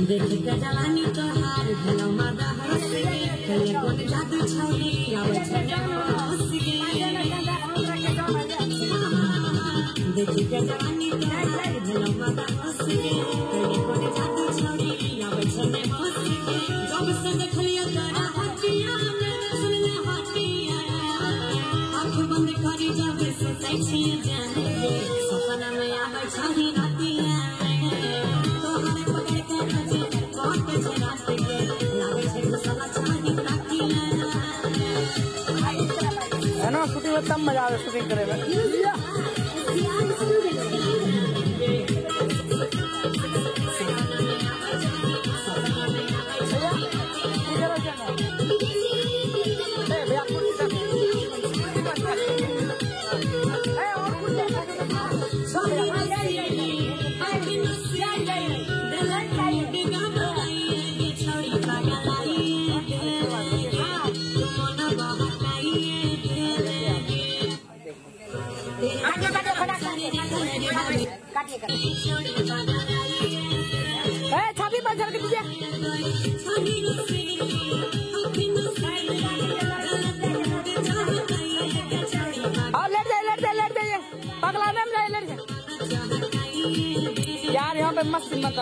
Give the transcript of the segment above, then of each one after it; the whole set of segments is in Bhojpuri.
देख के जवानी तोहार भलो मादा हंस गे कले कोन जादू छौरी आवे छे हंस गे देख के जवानी तोहार भलो मादा हंस गे कले कोन जादू छौरी आवे छे हंस गे जब से देखलियो तोरा हटिया में सुन ले हटिया आँख बंद करी जब सोचै छी जान गे सपना में आवे छौरी रातिया तोहरे पकड़ के है ना शूटिंग में तब मजा आवे शूटिंग करे में छापी बंद के तुझे लेट दे पगला में जाए लेट यार यहाँ पे मस्त मत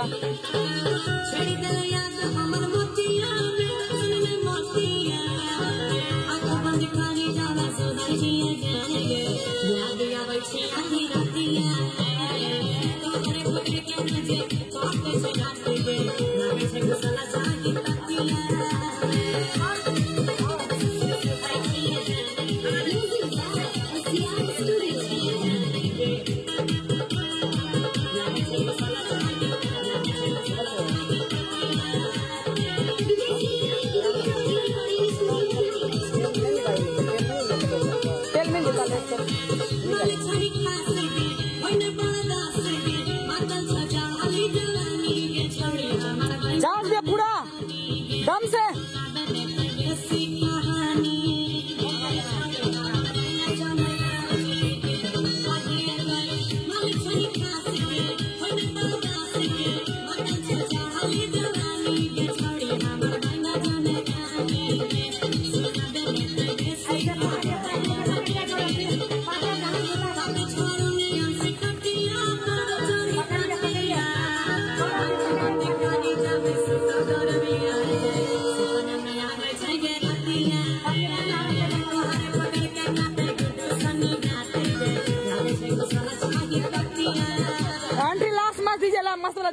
जान दे पूरा दम से आंटी लास्ट मत दीजिए मस्त वाला